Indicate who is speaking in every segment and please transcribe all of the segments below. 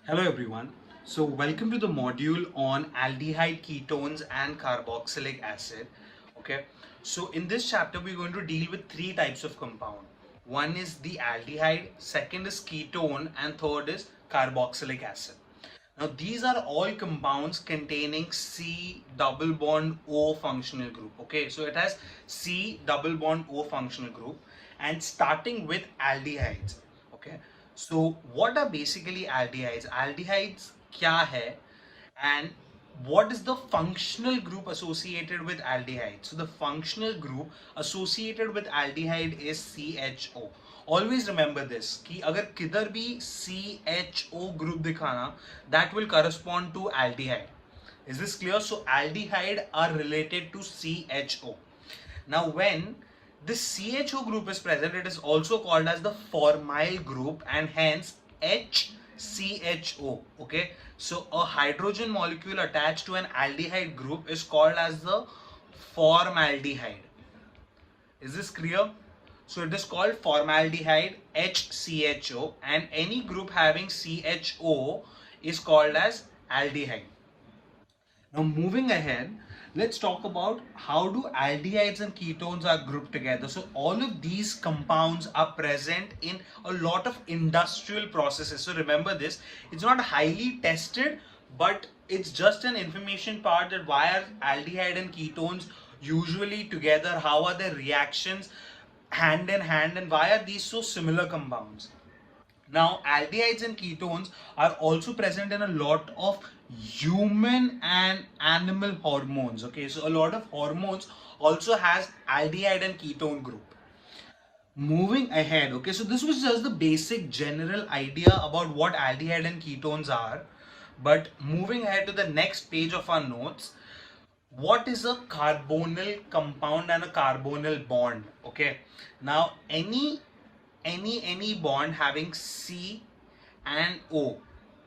Speaker 1: Hello everyone. So welcome to the module on aldehyde ketones and carboxylic acid. Okay. So in this chapter we're going to deal with three types of compound. One is the aldehyde, second is ketone, and third is carboxylic acid. Now these are all compounds containing C double bond O functional group. Okay, so it has C double bond O functional group and starting with aldehydes. Okay, so what are basically aldehydes? Aldehydes kya hai and what is the functional group associated with aldehyde? So the functional group associated with aldehyde is CHO. Always remember this कि अगर किधर भी CHO group दिखाना that will correspond to aldehyde. Is this clear? So aldehyde are related to CHO. Now when this CHO group is present, it is also called as the formyl group and hence HCHO. Okay, so a hydrogen molecule attached to an aldehyde group is called as the formaldehyde. Is this clear? So it is called formaldehyde HCHO and any group having CHO is called as aldehyde. Now moving ahead, let's talk about how do aldehydes and ketones are grouped together. So all of these compounds are present in a lot of industrial processes. So remember this, it's not highly tested, but it's just an information part that why are aldehyde and ketones usually together, how are their reactions hand in hand, and why are these so similar compounds. Now, aldehydes and ketones are also present in a lot of human and animal hormones. Okay, so a lot of hormones also has aldehyde and ketone group. Moving ahead, okay, so this was just the basic general idea about what aldehyde and ketones are. But moving ahead to the next page of our notes, what is a carbonyl compound and a carbonyl bond? Okay, now any bond having C and O.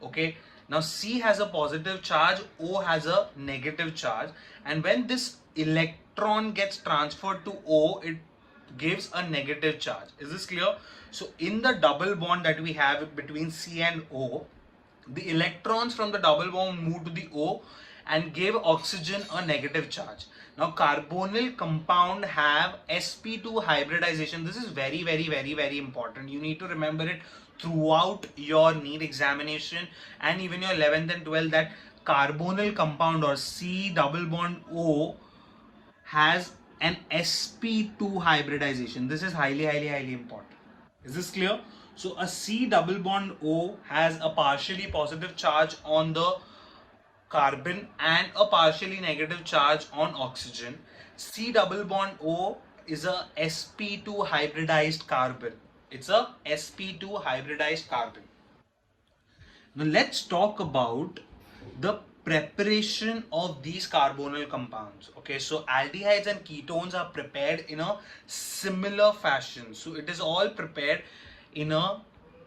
Speaker 1: Okay, now C has a positive charge, O has a negative charge, and when this electron gets transferred to O, it gives a negative charge. Is this clear? So in the double bond that we have between C and O, the electrons from the double bond move to the O and give oxygen a negative charge. Now carbonyl compound have sp2 hybridization. This is very important. You need to remember it throughout your NEET examination and even your 11th and 12th, that carbonyl compound or C double bond O has an sp2 hybridization. This is highly important. Is this clear? So a C double bond O has a partially positive charge on the carbon and a partially negative charge on oxygen. C double bond O is a sp2 hybridized carbon. It's a sp2 hybridized carbon. Now let's talk about the preparation of these carbonyl compounds. Okay, so aldehydes and ketones are prepared in a similar fashion. So it is all prepared in a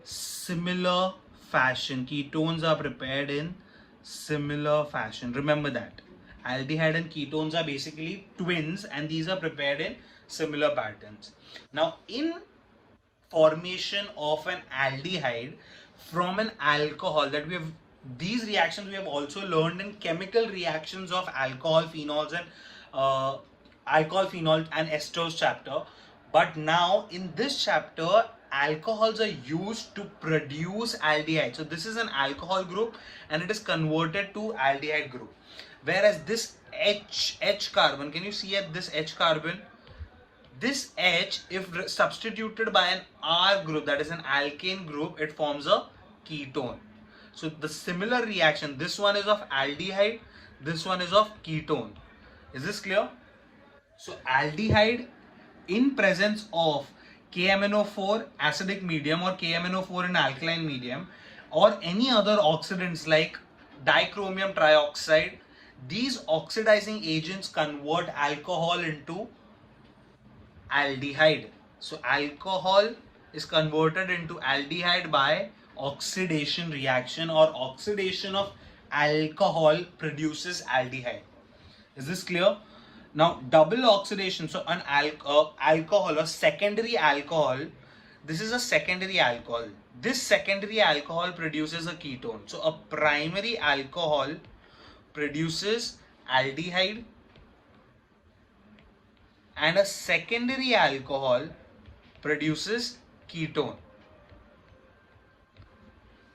Speaker 1: similar fashion. Ketones are prepared in similar fashion. Remember that. Aldehyde and ketones are basically twins and these are prepared in similar patterns. Now in formation of an aldehyde from an alcohol, that we have, these reactions we have also learned in chemical reactions of alcohol phenols and esters chapter. But now in this chapter, alcohols are used to produce aldehyde. So this is an alcohol group and it is converted to aldehyde group, whereas this H carbon, can you see at this H carbon, this H, if substituted by an R group, that is an alkane group, it forms a ketone. So the similar reaction, this one is of aldehyde, this one is of ketone. Is this clear? So aldehyde in presence of KMNO4 acidic medium or KMNO4 in alkaline medium or any other oxidants like dichromium trioxide, these oxidizing agents convert alcohol into aldehyde. So alcohol is converted into aldehyde by oxidation reaction, or oxidation of alcohol produces aldehyde. Is this clear? Now double oxidation, so an alcohol or secondary alcohol This is a secondary alcohol. This secondary alcohol produces a ketone. So a primary alcohol produces aldehyde, and a secondary alcohol produces ketone.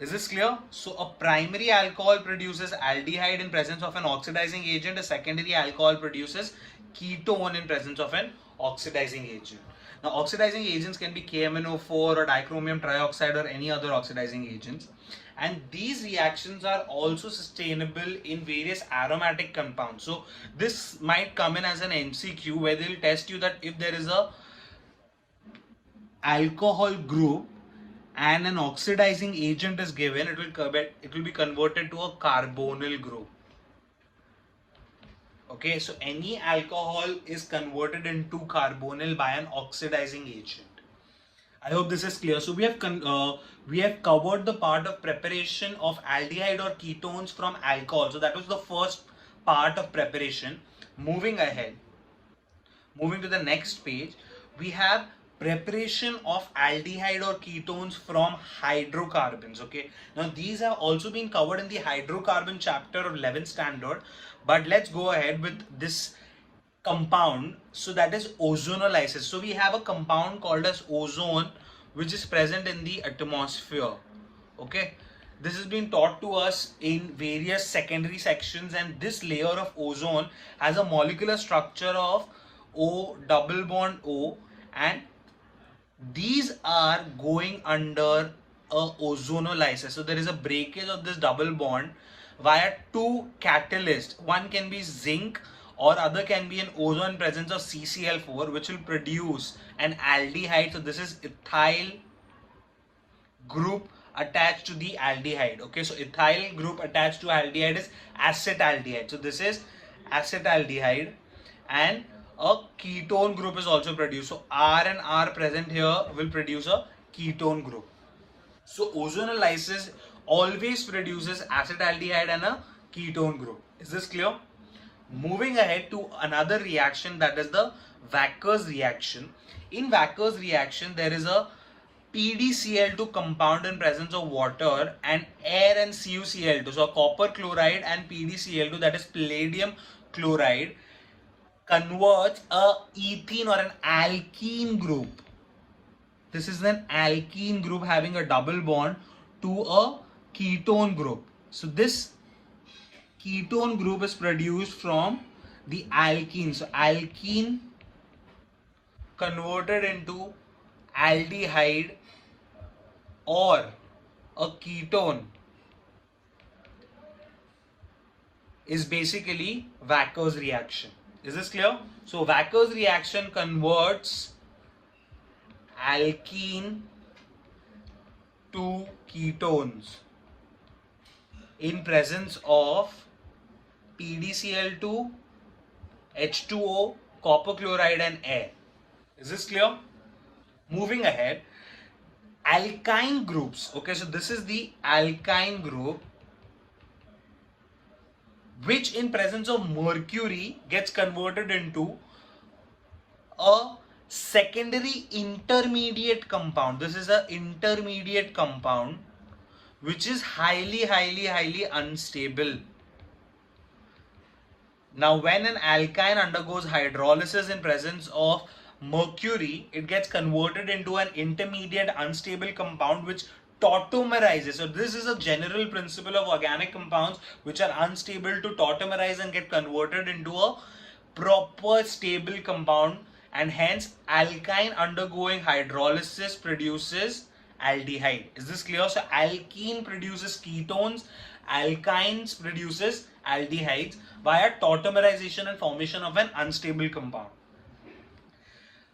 Speaker 1: Is this clear? So a primary alcohol produces aldehyde in presence of an oxidizing agent. A secondary alcohol produces ketone in presence of an oxidizing agent. Now oxidizing agents can be KMNO4 or dichromium trioxide or any other oxidizing agents. And these reactions are also sustainable in various aromatic compounds. So this might come in as an MCQ where they'll test you that if there is a alcohol group and an oxidizing agent is given, it will be converted to a carbonyl group. Okay, so any alcohol is converted into carbonyl by an oxidizing agent. I hope this is clear. So we have covered the part of preparation of aldehyde or ketones from alcohol. So that was the first part of preparation. Moving ahead, moving to the next page, we have preparation of aldehyde or ketones from hydrocarbons. Okay, now these have also been covered in the hydrocarbon chapter of 11th standard, but let's go ahead with this compound. So that is ozonolysis. So we have a compound called as ozone which is present in the atmosphere. Okay, this has been taught to us in various secondary sections, and this layer of ozone has a molecular structure of O double bond O, and these are going under a ozonolysis. So there is a breakage of this double bond via two catalysts. One can be zinc or other can be an ozone presence of CCl4, which will produce an aldehyde. So this is ethyl group attached to the aldehyde. Okay, so ethyl group attached to aldehyde is acetaldehyde. So this is acetaldehyde, and a ketone group is also produced. So R and R present here will produce a ketone group. So ozonolysis always produces acetaldehyde and a ketone group. Is this clear? Moving ahead to another reaction, that is the Wacker's reaction. In Wacker's reaction, there is a PdCl2 compound in presence of water and air and CuCl2. So copper chloride and PdCl2, that is palladium chloride, converts a ethene or an alkene group. This is an alkene group having a double bond to a ketone group. So this ketone group is produced from the alkene. So alkene converted into aldehyde or a ketone is basically Wacker's reaction. Is this clear? So Wacker's reaction converts alkene to ketones in presence of PdCl2, H2O, copper chloride and air. Is this clear? Moving ahead, alkyne groups. Okay, so this is the alkyne group which in presence of mercury gets converted into a secondary intermediate compound. This is an intermediate compound which is highly unstable. Now when an alkyne undergoes hydrolysis in presence of mercury, it gets converted into an intermediate unstable compound which tautomerizes. So this is a general principle of organic compounds which are unstable to tautomerize and get converted into a proper stable compound, and hence alkyne undergoing hydrolysis produces aldehyde. Is this clear? So alkene produces ketones, alkynes produces aldehydes via tautomerization and formation of an unstable compound.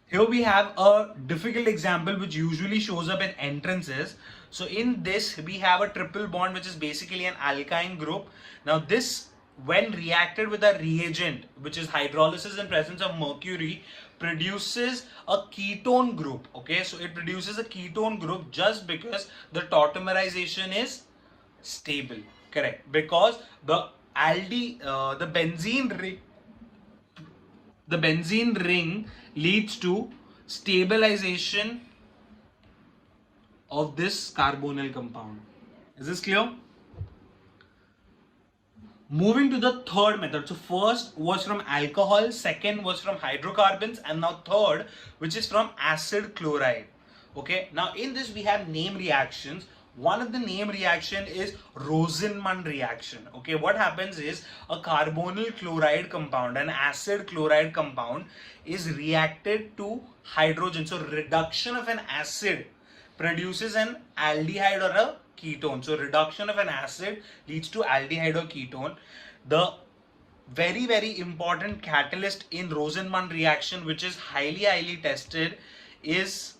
Speaker 1: Here we have a difficult example which usually shows up in entrances. So in this we have a triple bond which is basically an alkyne group. Now this, when reacted with a reagent which is hydrolysis in presence of mercury, produces a ketone group. Okay, so it produces a ketone group just because the tautomerization is stable. Correct, because the benzene ring leads to stabilization of this carbonyl compound. Is this clear? Moving to the third method. So first was from alcohol, second was from hydrocarbons, and now third, which is from acid chloride. Okay, now in this we have name reactions. One of the name reaction is Rosenman reaction. Okay, what happens is a carbonyl chloride compound, an acid chloride compound is reacted to hydrogen. So reduction of an acid produces an aldehyde or a ketone. So reduction of an acid leads to aldehyde or ketone. The very important catalyst in Rosenman reaction, which is highly tested, is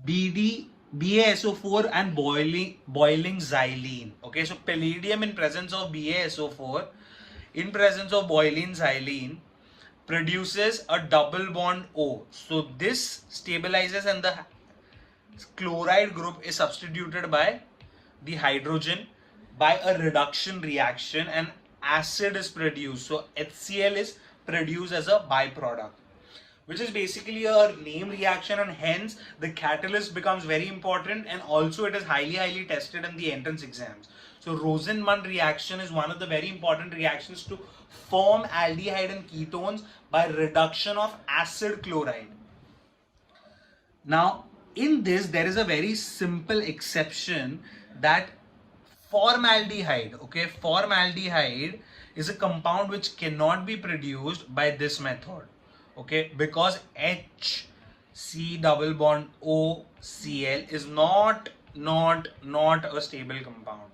Speaker 1: BaSO4 and boiling xylene. Okay, so palladium in presence of BaSO4 in presence of boiling xylene produces a double bond O. So this stabilizes and the chloride group is substituted by the hydrogen by a reduction reaction and acid is produced. So HCl is produced as a byproduct, which is basically a name reaction, and hence the catalyst becomes very important, and also it is highly tested in the entrance exams. So Rosenman reaction is one of the very important reactions to form aldehyde and ketones by reduction of acid chloride. Now in this there is a very simple exception, that formaldehyde. Okay, formaldehyde is a compound which cannot be produced by this method. Okay, because HC double bond OCl is not a stable compound,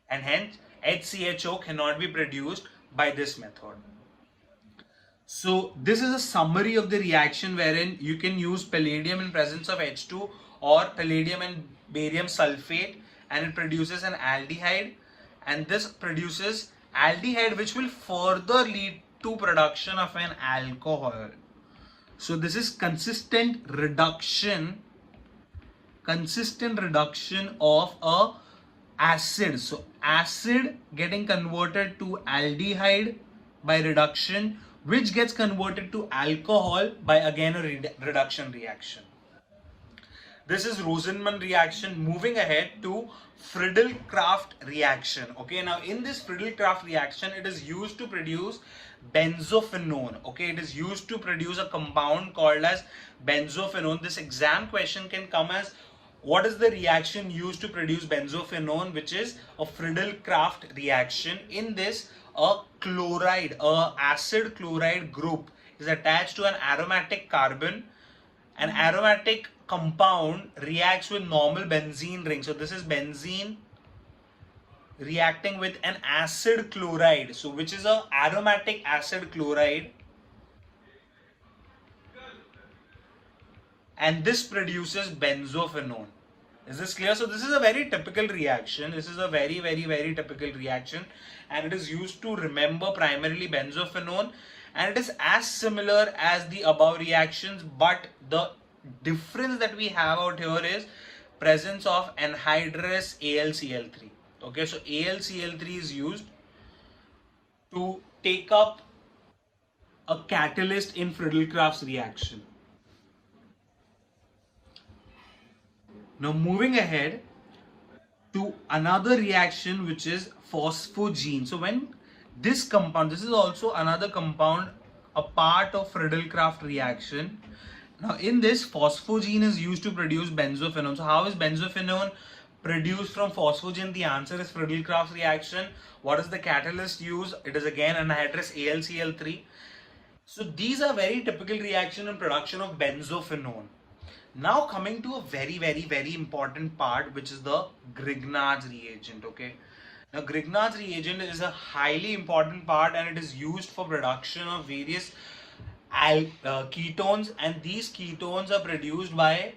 Speaker 1: and hence HCHO cannot be produced by this method. So this is a summary of the reaction wherein you can use palladium in presence of H2 or palladium and barium sulfate, and it produces an aldehyde, and this produces aldehyde which will further lead to production of an alcohol. So this is consistent reduction of a acid. So acid getting converted to aldehyde by reduction, which gets converted to alcohol by again a reduction reaction. This is Rosenman reaction. Moving ahead to Friedel-Crafts reaction. Okay, now in this Friedel-Crafts reaction, it is used to produce benzophenone. Okay, it is used to produce a compound called as benzophenone. This exam question can come as, what is the reaction used to produce benzophenone, which is a Friedel-Crafts reaction. In this, a acid chloride group is attached to an aromatic carbon. An aromatic compound reacts with normal benzene ring. So this is benzene reacting with an acid chloride, so which is a aromatic acid chloride, and this produces benzophenone. Is this clear? So this is a very typical reaction. This is a very typical reaction, and it is used to remember primarily benzophenone, and it is as similar as the above reactions, but the difference that we have out here is presence of anhydrous AlCl3. Okay, so AlCl3 is used to take up a catalyst in Friedel-Crafts reaction. Now moving ahead to another reaction, which is phosphogene. So when this compound, this is also another compound, a part of Friedel-Crafts reaction. Now in this, phosphogene is used to produce benzophenone. So how is benzophenone produced from phosphogene? The answer is Friedel-Crafts reaction. What is the catalyst used? It is again anhydrous AlCl3. So these are very typical reaction in production of benzophenone. Now coming to a very important part, which is the Grignard's reagent. Okay, now Grignard's reagent is a highly important part, and it is used for production of various ketones, and these ketones are produced by